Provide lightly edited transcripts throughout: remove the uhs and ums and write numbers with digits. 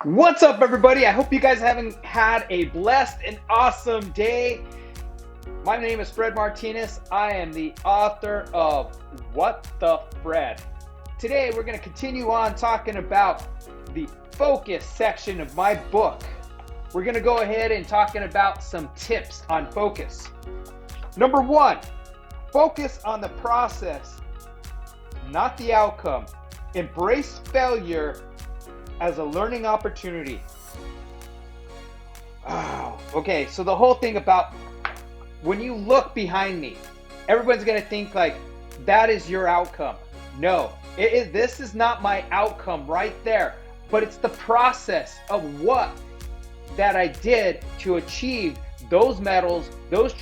What's up, everybody? I hope you guys having had a blessed and awesome day. My name is Fred Martinez. I am the author of What the Fred. Today, we're going to continue on talking about the focus section of my book. We're going to go ahead and talking about some tips on focus. Number one, focus on the process, not the outcome. Embrace failure as a learning opportunity. Okay, so the whole thing about when you look behind me, everyone's gonna think like that is your outcome. No, this is not my outcome right there, but it's the process of what that I did to achieve those medals, those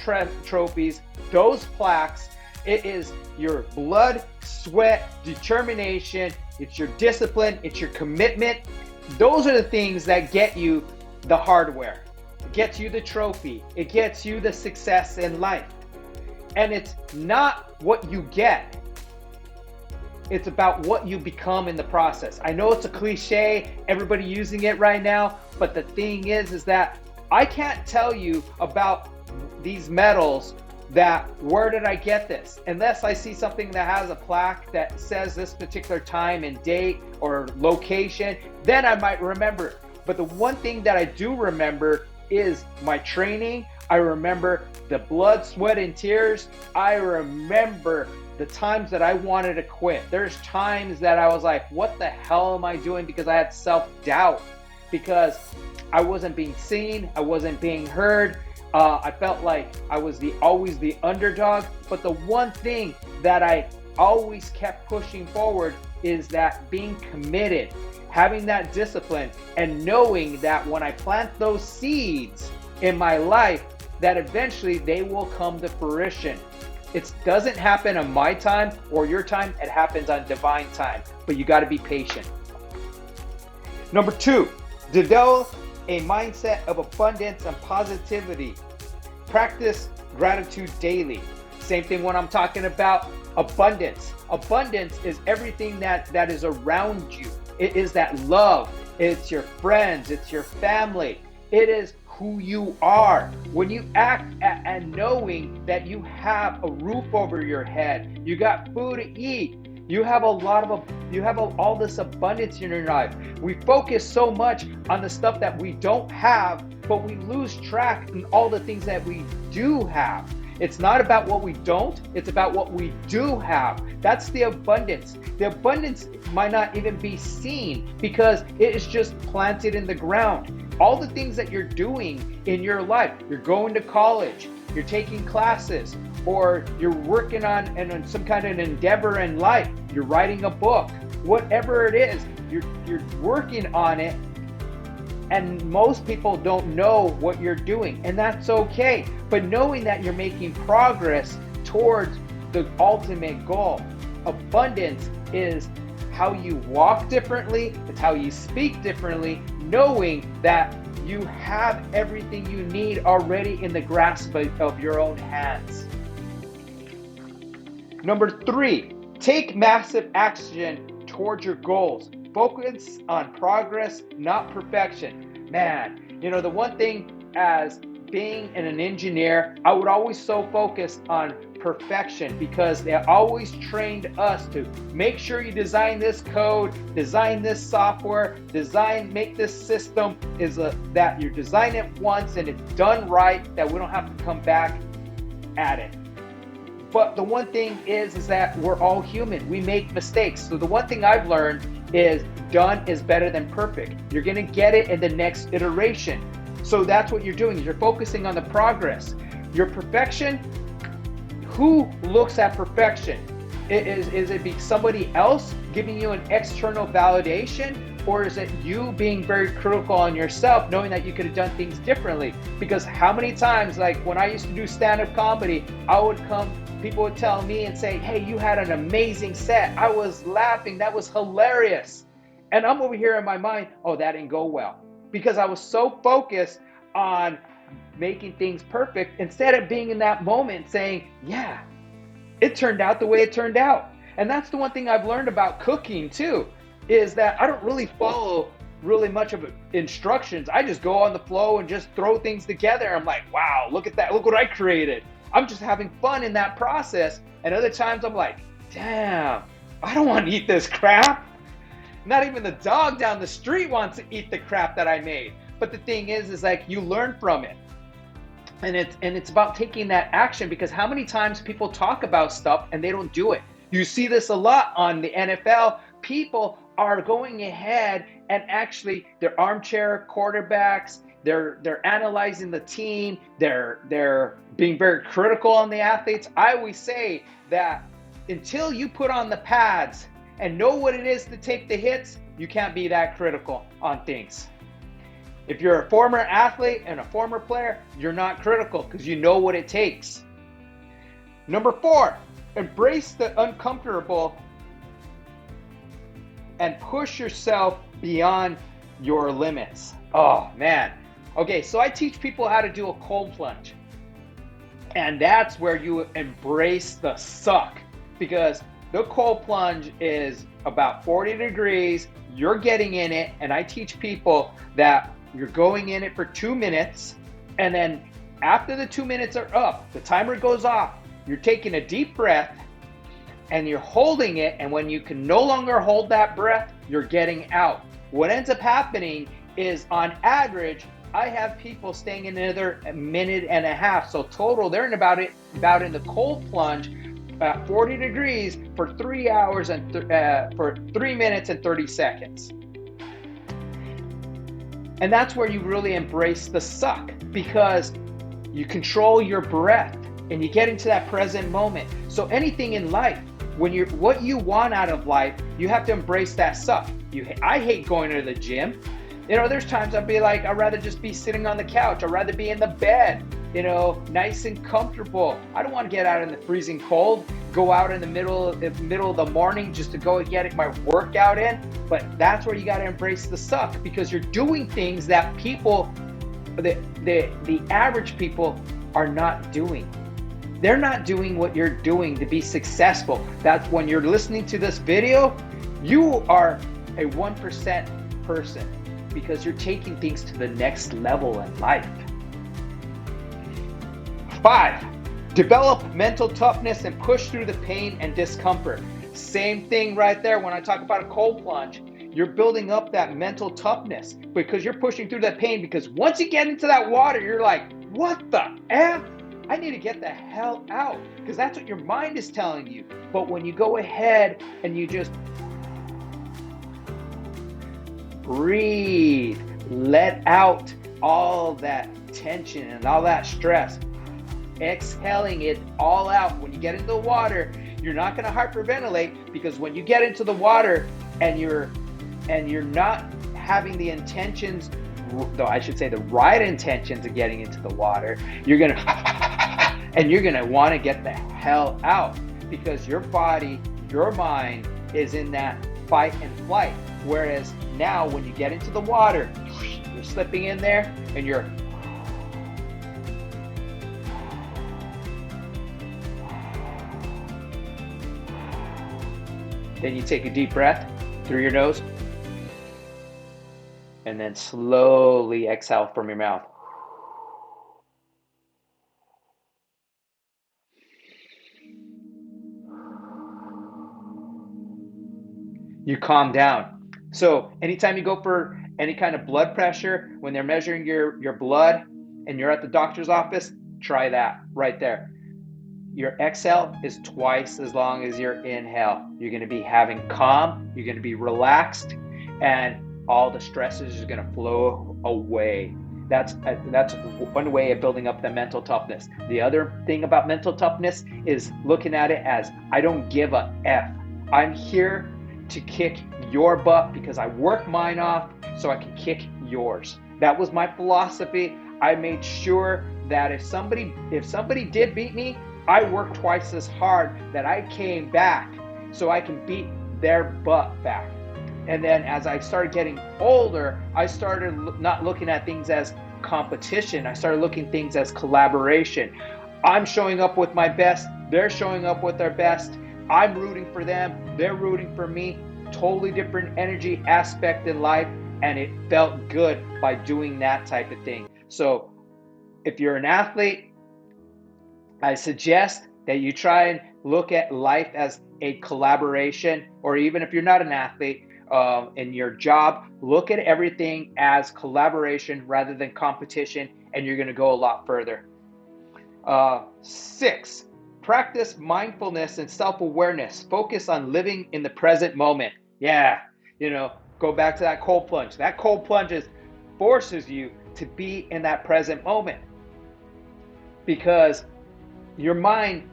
trophies, those plaques. It is your blood, sweat, determination, it's your discipline, it's your commitment. Those are the things that get you the hardware. It gets you the trophy. It gets you the success in life. And it's not what you get. It's about what you become in the process. I know it's a cliche, everybody using it right now, but the thing is that I can't tell you about these medals that where did I get this, unless I see something that has a plaque that says this particular time and date or location, then I might remember. But the one thing that I do remember is my training. I remember the blood, sweat, and tears. I remember the times that I wanted to quit. There's times that I was like, what the hell am I doing? Because I had self-doubt, because I wasn't being seen, I wasn't being heard. I felt like I was always the underdog. But the one thing that I always kept pushing forward is that being committed, having that discipline, and knowing that when I plant those seeds in my life, that eventually they will come to fruition. It doesn't happen on my time or your time, it happens on divine time, but you got to be patient. Number two, develop a mindset of abundance and positivity. Practice gratitude daily. Same thing when I'm talking about abundance. Abundance is everything that is around you. It is that love. It's your friends. It's your family. It is who you are. When you act and knowing that you have a roof over your head, you got food to eat, you have all this abundance in your life. We focus so much on the stuff that we don't have, but we lose track in all the things that we do have. It's not about what we don't, it's about what we do have. That's the abundance. The abundance might not even be seen because it is just planted in the ground. All the things that you're doing in your life, you're going to college, you're taking classes, or you're working on some kind of endeavor in life, you're writing a book, whatever it is, you're working on it, and most people don't know what you're doing, and that's okay. But knowing that you're making progress towards the ultimate goal. Abundance is how you walk differently, it's how you speak differently, knowing that you have everything you need already in the grasp of your own hands. Number three, take massive action towards your goals. Focus on progress, not perfection. Man, the one thing as being an engineer, I would always so focus on perfection because they always trained us to make sure you design this code, design this software, make this system that you design it once and it's done right, that we don't have to come back at it. But the one thing is that we're all human. We make mistakes. So the one thing I've learned is done is better than perfect. You're going to get it in the next iteration. So that's what you're doing. You're focusing on the progress. Your perfection, who looks at perfection? Is it somebody else giving you an external validation? Or is it you being very critical on yourself, knowing that you could have done things differently? Because how many times, like when I used to do stand-up comedy, people would tell me and say, hey, you had an amazing set. I was laughing. That was hilarious. And I'm over here in my mind, oh, that didn't go well. Because I was so focused on making things perfect instead of being in that moment saying, yeah, it turned out the way it turned out. And that's the one thing I've learned about cooking too, is that I don't really follow really much of instructions. I just go on the flow and just throw things together. I'm like, wow, look at that. Look what I created. I'm just having fun in that process. And other times I'm like, damn, I don't want to eat this crap. Not even the dog down the street wants to eat the crap that I made. But the thing is like you learn from it. And it's about taking that action, because how many times people talk about stuff and they don't do it? You see this a lot on the NFL. People are going ahead and actually they're armchair quarterbacks. They're analyzing the team. They're being very critical on the athletes. I always say that until you put on the pads and know what it is to take the hits, you can't be that critical on things. If you're a former athlete and a former player, you're not critical because you know what it takes. Number 4, embrace the uncomfortable and push yourself beyond your limits. Oh, man. Okay, so I teach people how to do a cold plunge. And that's where you embrace the suck, because the cold plunge is about 40 degrees. You're getting in it, and I teach people that you're going in it for 2 minutes, and then after the 2 minutes are up, the timer goes off, you're taking a deep breath, and you're holding it, and when you can no longer hold that breath, you're getting out. What ends up happening is, on average, I have people staying in another minute and a half. So total, they're in about in the cold plunge at 40 degrees for 3 hours and for 3 minutes and 30 seconds. And that's where you really embrace the suck, because you control your breath and you get into that present moment. So anything in life, what you want out of life, you have to embrace that suck. I hate going to the gym. There's times I'd be like, I'd rather just be sitting on the couch. I'd rather be in the bed, nice and comfortable. I don't want to get out in the freezing cold, go out in the middle of the morning just to go and get my workout in. But that's where you got to embrace the suck, because you're doing things that people, the average people are not doing. They're not doing what you're doing to be successful. That's when you're listening to this video, you are a 1% person, because you're taking things to the next level in life. 5, develop mental toughness and push through the pain and discomfort. Same thing right there. When I talk about a cold plunge, you're building up that mental toughness because you're pushing through that pain, because once you get into that water, you're like, what the F? I need to get the hell out, because that's what your mind is telling you. But when you go ahead and you just breathe, let out all that tension and all that stress, exhaling it all out. When you get into the water, you're not going to hyperventilate, because when you get into the water and you're not having the intentions, though I should say the right intentions of getting into the water, you're going to want to get the hell out, because your body, your mind is in that fight and flight. Whereas now when you get into the water, you're slipping in there and you're then you take a deep breath through your nose and then slowly exhale from your mouth. You calm down. So anytime you go for any kind of blood pressure, when they're measuring your blood and you're at the doctor's office, try that right there. Your exhale is twice as long as your inhale. You're going to be having calm, you're going to be relaxed, and all the stresses are going to flow away. That's one way of building up the mental toughness. The other thing about mental toughness is looking at it as, I don't give a F. I'm here to kick your butt because I work mine off so I can kick yours. That was my philosophy. I made sure that if somebody did beat me, I worked twice as hard, that I came back so I can beat their butt back. And then as I started getting older, I started not looking at things as competition. I started looking at things as collaboration. I'm showing up with my best. They're showing up with their best. I'm rooting for them. They're rooting for me. Totally different energy aspect in life. and it felt good by doing that type of thing. So if you're an athlete, I suggest that you try and look at life as a collaboration, or even if you're not an athlete, in your job, look at everything as collaboration rather than competition, and you're going to go a lot further. 6, practice mindfulness and self-awareness. Focus on living in the present moment. Yeah, go back to that cold plunge. That cold plunge forces you to be in that present moment, because your mind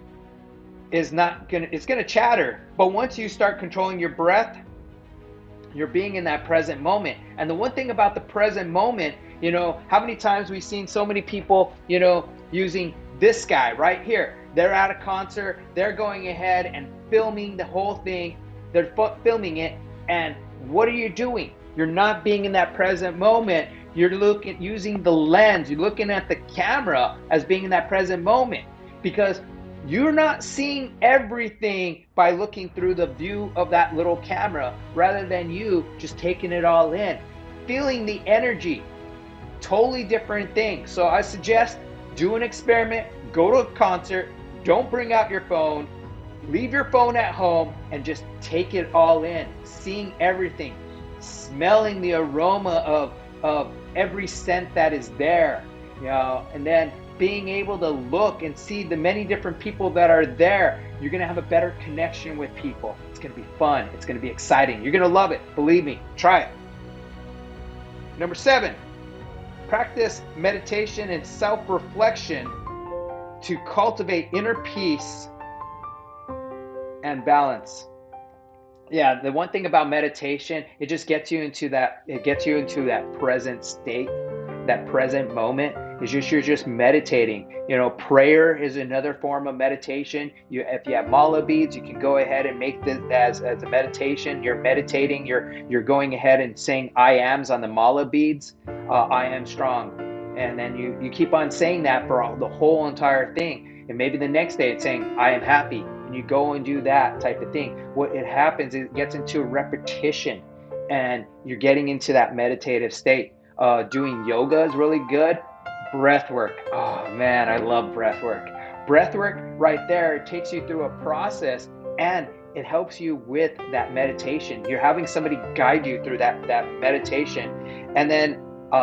is not gonna, it's gonna chatter. But once you start controlling your breath, you're being in that present moment. And the one thing about the present moment, how many times we've seen so many people, using this guy right here. They're at a concert, they're going ahead and filming the whole thing. They're filming it, and what are you doing? You're not being in that present moment. You're using the lens, you're looking at the camera as being in that present moment, because you're not seeing everything by looking through the view of that little camera, rather than you just taking it all in, feeling the energy. Totally different thing. So I suggest do an experiment, go to a concert, don't bring out your phone, leave your phone at home, and just take it all in, seeing everything, smelling the aroma of every scent that is there, and then being able to look and see the many different people that are there. You're going to have a better connection with people. It's going to be fun. It's going to be exciting. You're going to love it. Believe me. Try it. Number 7, practice meditation and self-reflection to cultivate inner peace and balance. Yeah, the one thing about meditation, it just gets you into that, present state, that present moment. You're just meditating. Prayer is another form of meditation. If you have mala beads, you can go ahead and make this as a meditation. You're meditating. You're going ahead and saying I ams on the mala beads. I am strong, and then you keep on saying that for the whole entire thing. And maybe the next day it's saying I am happy, and you go and do that type of thing. What it happens is it gets into a repetition, and you're getting into that meditative state. Doing yoga is really good. Breath work. Oh man, I love breath work. Breath work right there, it takes you through a process, and it helps you with that meditation. You're having somebody guide you through that meditation. And then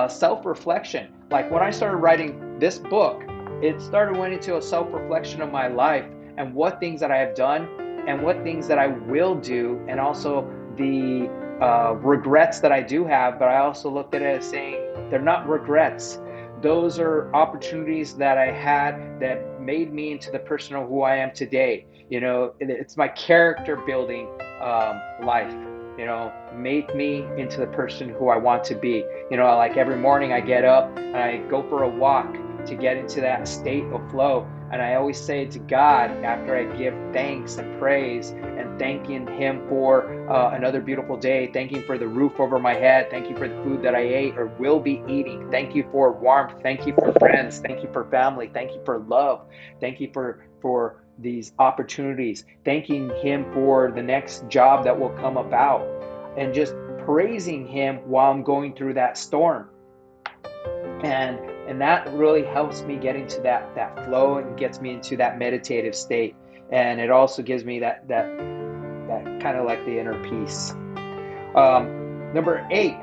self-reflection. Like when I started writing this book, it went into a self-reflection of my life and what things that I have done and what things that I will do, and also the regrets that I do have. But I also looked at it as saying they're not regrets. Those are opportunities that I had that made me into the person who I am today. It's my character building life, made me into the person who I want to be. Like every morning I get up and I go for a walk to get into that state of flow. And I always say to God, after I give thanks and praise and thanking Him for another beautiful day, thanking for the roof over my head, thank you for the food that I ate or will be eating, thank you for warmth, thank you for friends, thank you for family, thank you for love, thank you for these opportunities, thanking Him for the next job that will come about, and just praising Him while I'm going through that storm. And that really helps me get into that flow and gets me into that meditative state. And it also gives me that kind of like the inner peace. Number 8,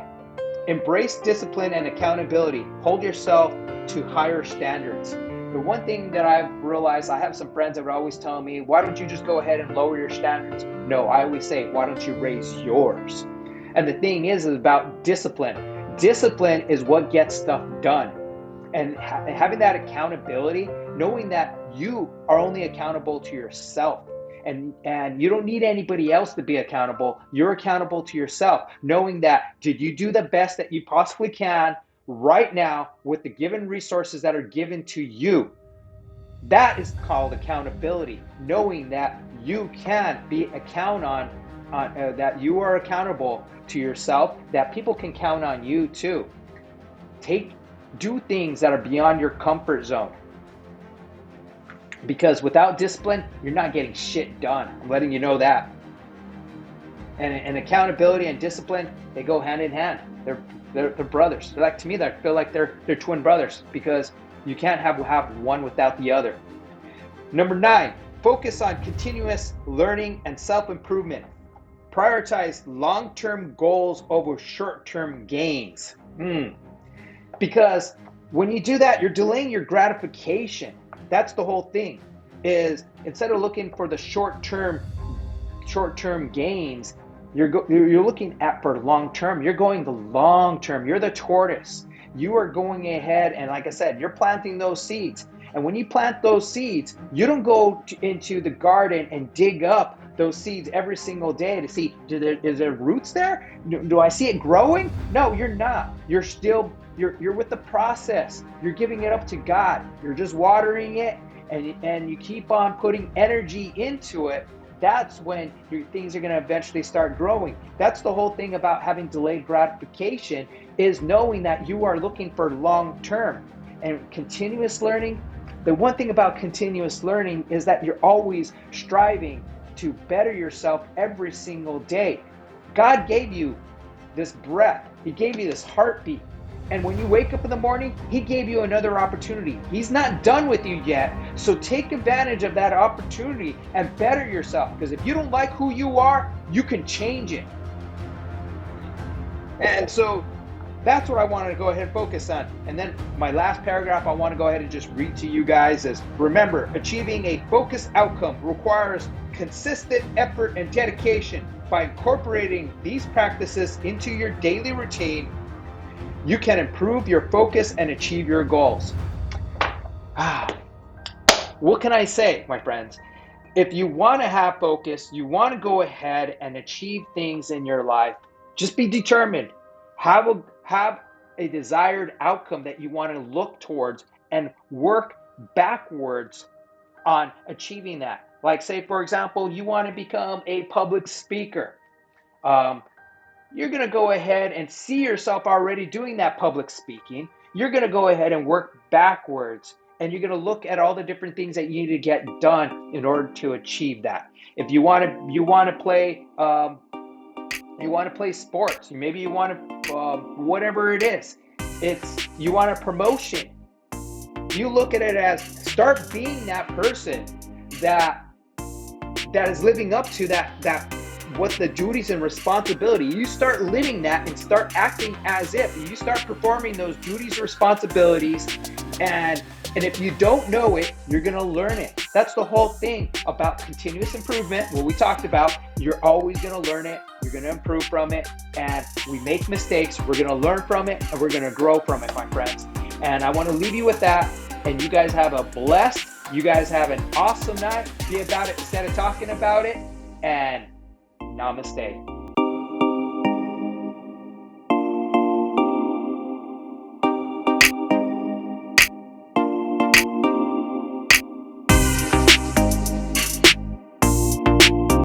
embrace discipline and accountability. Hold yourself to higher standards. The one thing that I've realized, I have some friends that would always tell me, why don't you just go ahead and lower your standards? No, I always say, why don't you raise yours? And the thing is about discipline. Discipline is what gets stuff done. And having that accountability, knowing that you are only accountable to yourself, and you don't need anybody else to be accountable. You're accountable to yourself, knowing that did you do the best that you possibly can right now with the given resources that are given to you. That is called accountability, knowing that you can be that you are accountable to yourself, that people can count on you too. Do things that are beyond your comfort zone. Because without discipline, you're not getting shit done. I'm letting you know that. And accountability and discipline, they go hand in hand. They're brothers. They're like, to me, I feel like they're twin brothers, because you can't have one without the other. Number 9, focus on continuous learning and self-improvement. Prioritize long-term goals over short-term gains. Because when you do that, you're delaying your gratification. That's the whole thing, is instead of looking for the short-term gains, you're looking at for long-term. You're going the long-term. You're the tortoise. You are going ahead, and like I said, you're planting those seeds. And when you plant those seeds, you don't go into the garden and dig up those seeds every single day to see, is there roots there? Do I see it growing? No, you're not. You're with the process. You're giving it up to God. You're just watering it, and you keep on putting energy into it. That's when things are going to eventually start growing. That's the whole thing about having delayed gratification, is knowing that you are looking for long term. And continuous learning, the one thing about continuous learning is that you're always striving to better yourself every single day. God gave you this breath. He gave you this heartbeat. And when you wake up in the morning, He gave you another opportunity. He's not done with you yet. So take advantage of that opportunity and better yourself. Because if you don't like who you are, you can change it. And so that's what I wanted to go ahead and focus on. And then my last paragraph I want to go ahead and just read to you guys is, remember, achieving a focused outcome requires consistent effort and dedication. By incorporating these practices into your daily routine, you can improve your focus and achieve your goals. What can I say, my friends? If you want to have focus, you want to go ahead and achieve things in your life, just be determined. Have a desired outcome that you want to look towards and work backwards on achieving that. Like, say, for example, you want to become a public speaker. You're going to go ahead and see yourself already doing that public speaking. You're going to go ahead and work backwards, and you're going to look at all the different things that you need to get done in order to achieve that. If you want to play sports, maybe you want to whatever it is. You want a promotion. You look at it as, start being that person that is living up to that what the duties and responsibility. You start living that and start acting as if. You start performing those duties and responsibilities, and if you don't know it, you're going to learn it. That's the whole thing about continuous improvement. What we talked about, you're always going to learn it. You're going to improve from it, and we make mistakes. We're going to learn from it, and we're going to grow from it, my friends. And I want to leave you with that, and you guys have you guys have an awesome night. Be about it instead of talking about it, and namaste.